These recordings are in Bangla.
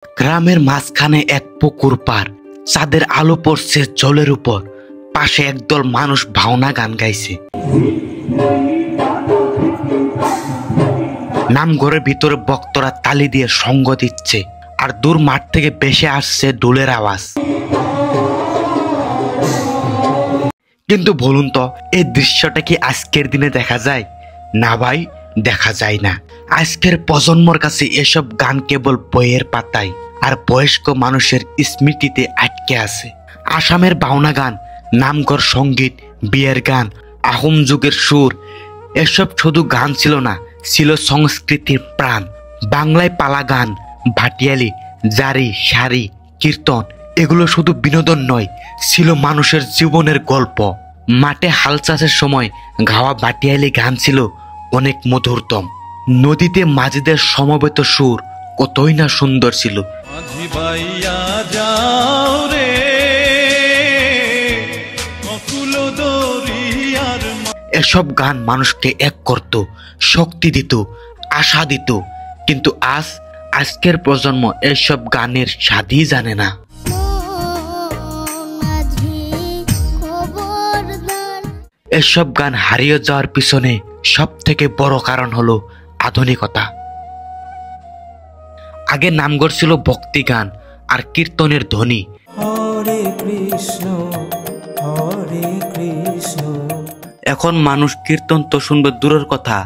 গ্রামের মাঝখানে এক পুকুর পার, চাঁদের আলো পড়ছে জলের উপর। পাশে একদল মানুষ ভাওনা গান গাইছে। নামঘরের ভিতরে বক্তরা তালি দিয়ে সঙ্গ দিচ্ছে, আর দূর মাঠ থেকে ভেসে আসছে ঢোলের আওয়াজ। কিন্তু বলুন তো, এই দৃশ্যটা কি আজকের দিনে দেখা যায়? না ভাই, দেখা যায় না। আজকের প্রজন্মর কাছে এসব গান কেবল বইয়ের পাতায় আর বয়স্ক মানুষের স্মৃতিতে আটকে আছে। আসামের বাউনা গান, নামঘর সঙ্গীত, বিয়ের গান, আহোম যুগের সুর, এসব শুধু গান ছিল না, ছিল সংস্কৃতির প্রাণ। বাংলায় পালা গান, ভাটিয়ালি, জারি, সারি, কীর্তন, এগুলো শুধু বিনোদন নয়, ছিল মানুষের জীবনের গল্প। মাঠে হাল চাষের সময় গাওয়া ভাটিয়ালি গান ছিল অনেক মধুরতম। নদীতে মাঝিদের সমবেত সুর কতই না সুন্দর ছিল। এসব গান মানুষকে এক করত, শক্তি দিত, আশা দিত। কিন্তু আজকের প্রজন্ম এসব গানের স্বাদই জানে না। এসব গান হারিয়ে যাওয়ার পিছনে সব থেকে বড় কারণ হলো আধুনিকতা। আগে নামঘর ছিল ভক্তি গান আর কীর্তনের ধ্বনি। এখন মানুষ কীর্তন তো শুনবে দূরের কথা,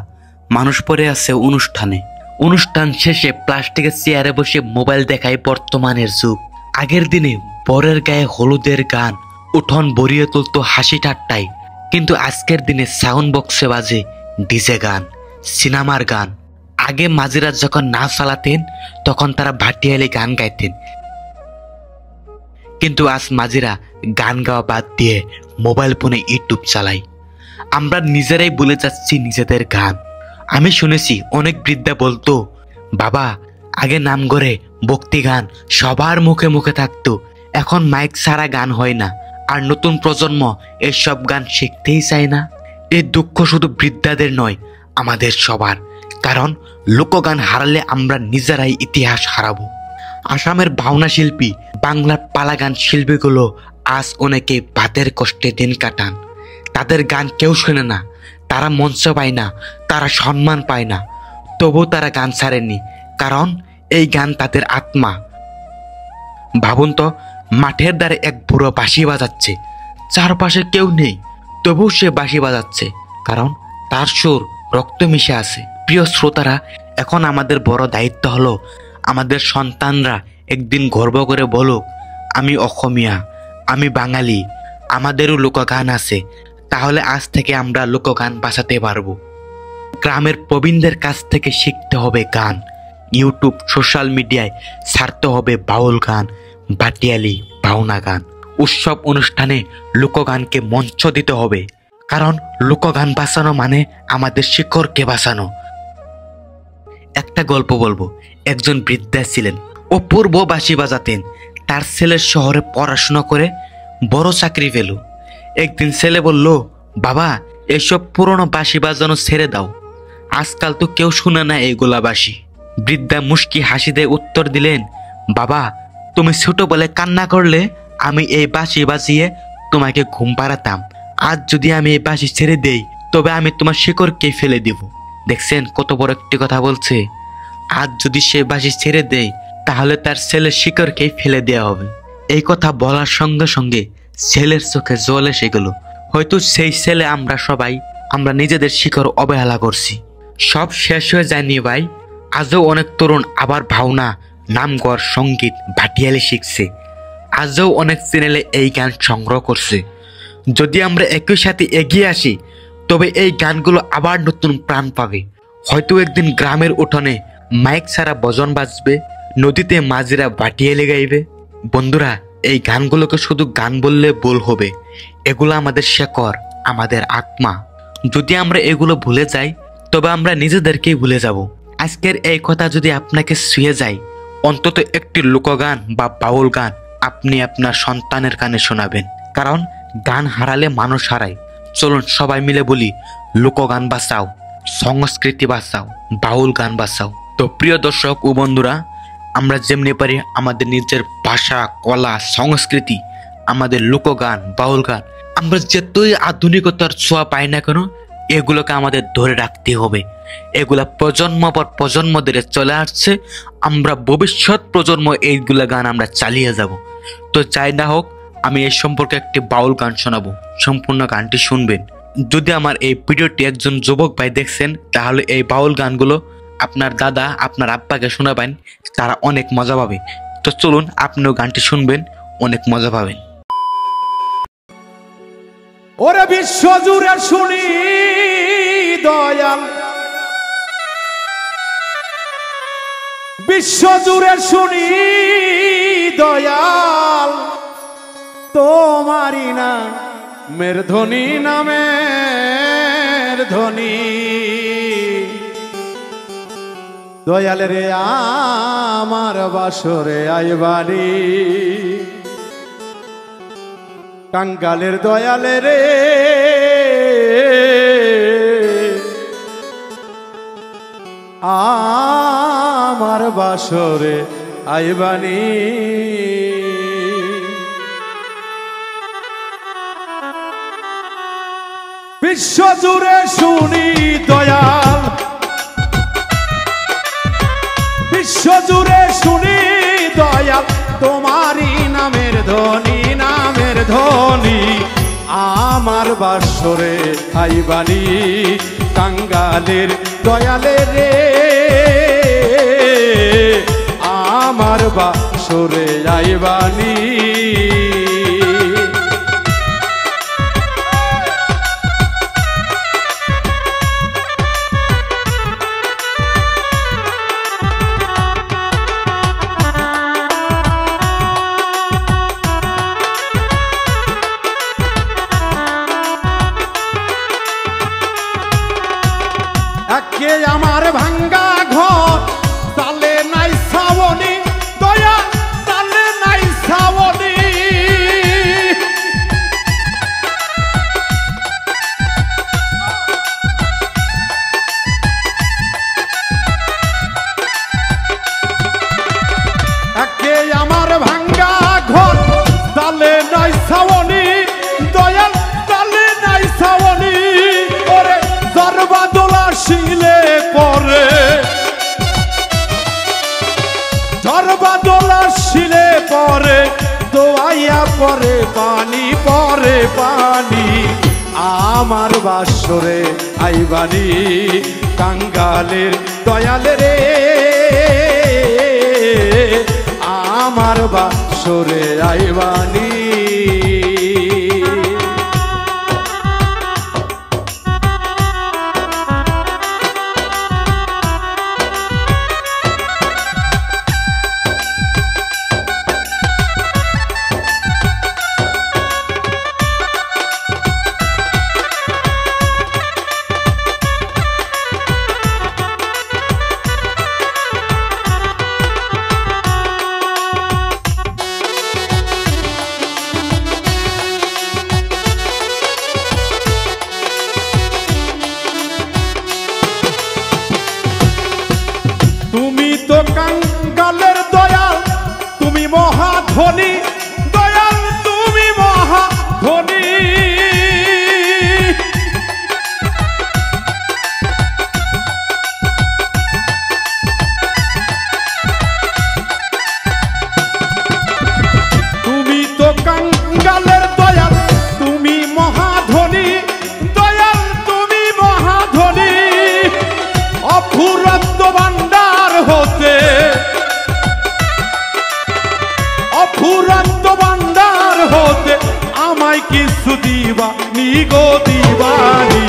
মানুষ পড়ে আছে অনুষ্ঠানে। অনুষ্ঠান শেষে প্লাস্টিকের চেয়ারে বসে মোবাইল দেখায় বর্তমানের যুগ। আগের দিনে বরের গায়ে হলুদের গান উঠোন ভরিয়ে তুলতো হাসি ঠাট্টায়, কিন্তু আজকের দিনে সাউন্ড বক্সে বাজে ডিজে গান, সিনেমার গান। আগে মাঝিরা যখন না চালাতেন তখন তারা ভাটিয়ালি গান গাইতেন, কিন্তু আজ মাঝিরা গান গাওয়া বাদ দিয়ে মোবাইল ফোনে ইউটিউব চালায়। আমরা নিজেরাই ভুলে যাচ্ছি নিজেদের গান। আমি শুনেছি অনেক বৃদ্ধা বলতো, বাবা আগে নামঘরে ভক্তি গান সবার মুখে মুখে থাকতো, এখন মাইক ছাড়া গান হয় না, আর নতুন প্রজন্ম এসব গান শিখতেই চায় না। এই দুঃখ শুধু বৃদ্ধাদের নয়, আমাদের সবার। কারণ লোকগান হারালে আমরা নিজেরাই ইতিহাস হারাবো। আসামের ভাওনা শিল্পী, বাংলার পালা গান শিল্পীগুলো আজ অনেকে ভাতের কষ্টে দিন কাটান। তাদের গান কেউ শোনে না, তারা মঞ্চ পায় না, তারা সম্মান পায় না, তবু তারা গান ছাড়েনি, কারণ এই গান তাদের আত্মা। ভাবুন তো, মাঠের ধারে এক বুড়ো বাঁশি বাজাচ্ছে, চারপাশে কেউ নেই, তবু সে বাঁশি বাজাচ্ছে, কারণ তার সুর রক্ত মিশে আছে। প্রিয় শ্রোতারা, এখন আমাদের বড় দায়িত্ব হলো আমাদের সন্তানরা একদিন গর্ব করে বলুক, আমি অসমীয়া, আমি বাঙালি, আমাদেরও লোকগান আছে। তাহলে আজ থেকে আমরা লোকগান বাঁচাতে পারবো। গ্রামের প্রবীণদের কাছ থেকে শিখতে হবে গান। ইউটিউব, সোশ্যাল মিডিয়ায় ছাড়তে হবে বাউল গান, ভাটিয়ালি, ভাওনা গান। উৎসব অনুষ্ঠানে লোকগানকে মঞ্চ দিতে হবে, কারণ লোকগান বাঁচানো মানে আমাদের শিকড়কে বাঁচানো। একটা গল্প বলবো। একজন বৃদ্ধা ছিলেন, অপূর্ব বাঁশি বাজাতেন। তার ছেলের শহরে পড়াশোনা করে বড় চাকরি পেল। একদিন ছেলে বলল, বাবা এসব পুরনো বাঁশি বাজানো ছেড়ে দাও, আজকাল তো কেউ শুনে না এইগুলা বাঁশি। বৃদ্ধা মুস্কি হাসি দিয়ে উত্তর দিলেন, বাবা তুমি ছোট বলে কান্না করলে আমি এই বাঁশি বাজিয়ে তোমাকে ঘুম পাড়াতাম। আজ যদি আমি এই বাঁশি ছেড়ে দেই, তবে আমি তোমার শিকড়কে ফেলে দিব। দেখছেন কত বড় একটি কথা বলছে। আজ যদি সে বাঁশি ছেড়ে দেয়, তাহলে তার ছেলের শিকড়কেই ফেলে দেওয়া হবে। এই কথা বলার সঙ্গে সঙ্গে ছেলের চোখে জল এসে গেল। হয়তো সেই ছেলে আমরা নিজেদের শিকড় অবহেলা করছি। সব শেষ হয়ে যায়নি ভাই। আজও অনেক তরুণ আবার ভাওনা, নামঘর, সঙ্গীত, ভাটিয়ালি শিখছে। আজও অনেক চ্যানেলে এই গান সংগ্রহ করছে। যদি আমরা একই সাথে এগিয়ে আসি, তবে এই গানগুলো আবার নতুন প্রাণ পাবে। হয়তো একদিন গ্রামের উঠোনে মাইক ছাড়া ভজন বাজবে, নদীতে মাঝিরা ভাটিয়ালি গাইবে। বন্ধুরা, এই গানগুলোকে শুধু গান বললে ভুল হবে। এগুলো আমাদের শেকড়, আমাদের আত্মা। যদি আমরা এগুলো ভুলে যাই, তবে আমরা নিজেদেরকেই ভুলে যাব। আজকের এই কথা যদি আপনাকে ছুঁয়ে যায়, অন্তত একটি লোকগান বা বাউল গান আপনি আপনার সন্তানের কানে শোনাবেন। কারণ গান হারালে মানুষ হারায়। চলুন সবাই মিলে বলি, লোকগান বাঁচাও, সংস্কৃতি বাঁচাও, বাউল গান বাঁচাও। তো প্রিয় দর্শক ও বন্ধুরা, আমরা যেমনি পারি আমাদের নিজের ভাষা, কলা, সংস্কৃতি, আমাদের লোকগান, বাউল গান, আমরা যতই আধুনিকতার ছোঁয়া পাই না কেন, এগুলোকে আমাদের ধরে রাখতে হবে। এগুলা প্রজন্ম পর প্রজন্ম ধরে চলে আসছে, আমরা ভবিষ্যৎ প্রজন্ম এইগুলা গান আমরা চালিয়ে যাব। তো যাই না হোক, আমি এই সম্পর্কে একটি বাউল গান শোনাবো, সম্পূর্ণ গানটি শুনবেন। যদি আমার এই ভিডিওটি একজন যুবক ভাই দেখছেন, তাহলে এই বাউল গানগুলো আপনার দাদা, আপনার আব্বাকে শোনাবেন, তারা অনেক মজা পাবে। তো চলুন, আপনিও গানটি শুনবেন, অনেক মজা পাবেন। ওরে বিশ্ব জুড়ে শুনি দয়াল, বিশ্ব জুড়ে শুনি দয়াল, তোমারি না মের ধ্বনি, নামের ধ্বনি। দয়াল রে আমার বাসরে আইবানি, টাঙ্গালের দয়ালে রে আমার বাসরে আইবানি। বিশ্ব জুড়ে শুনি দয়াল, বিশ্ব জুড়ে শুনি দয়াল, তোমারি নামের ধ্বনি, নামের ধ্বনি। আমার বাসরে আইবানি, টাঙ্গালের দয়ালে রে আমার বাসরে আইবানি। একে আমার ভাঙ্গা ঘর, তালে নাই ছাউনি দয়া, তালে নাই ছাউনি। একে আমার ভাঙ্গা ঘর, তালে নাই ছাউনি দয়াল, তালে নাই ছাউনি। ওরে জরবাদোলা শিলে পরে, জরবাদোলা শিলে পরে, দোয়াইয়া পরে পানি, পরে পানি। আমার বাসরে আইবানি, টাঙ্গালের দয়ালে রে আমার বাসরে আইবানি। তুমি তো কাঙ্গালের দয়াল, তুমি মহাধনী দয়াল, তুমি মহাধনী। তুমি তো কাঙ্গালের দয়াল, তুমি মহাধনী দয়াল, তুমি মহাধনী। অফুরন্ত ভান্ডার হতে, অফুরন্ত ভান্ডার হতে আমায় কিছু দিবানি গো, দিবানি।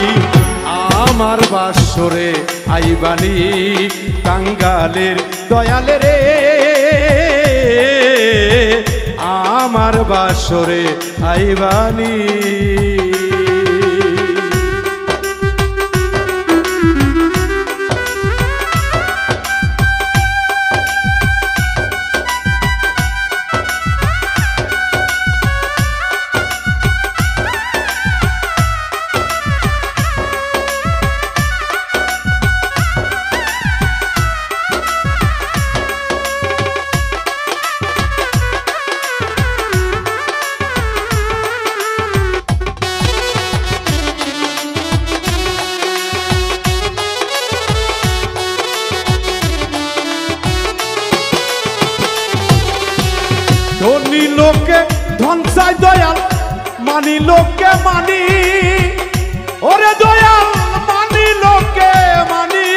আমার বাসরে আইবানি, টাঙ্গালের দয়ালে রে আমার বাসরে আইবানি। ধনী লোকে ধন চাই দয়াল মানি লোকে মানি ওরে দয়াল মানি লোকে মানি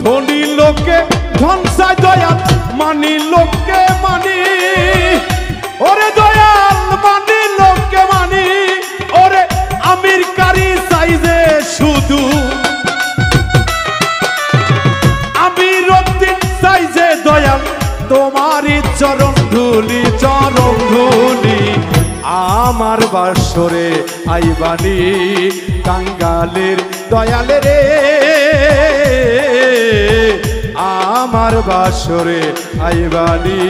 ধনী লোকে ধন চাই দয়াল মানি লোকে মানি ওরে দয়াল মানি লোকে মানি ওরে আমির কারি চাইজে শুধু আমির উদ্দিন চাইজে দয়াল তোমারই চরণ ধুলি আমার বাসরে আইবানি কাঙ্গালের দয়ালে রে আমার বাসরে আইবানি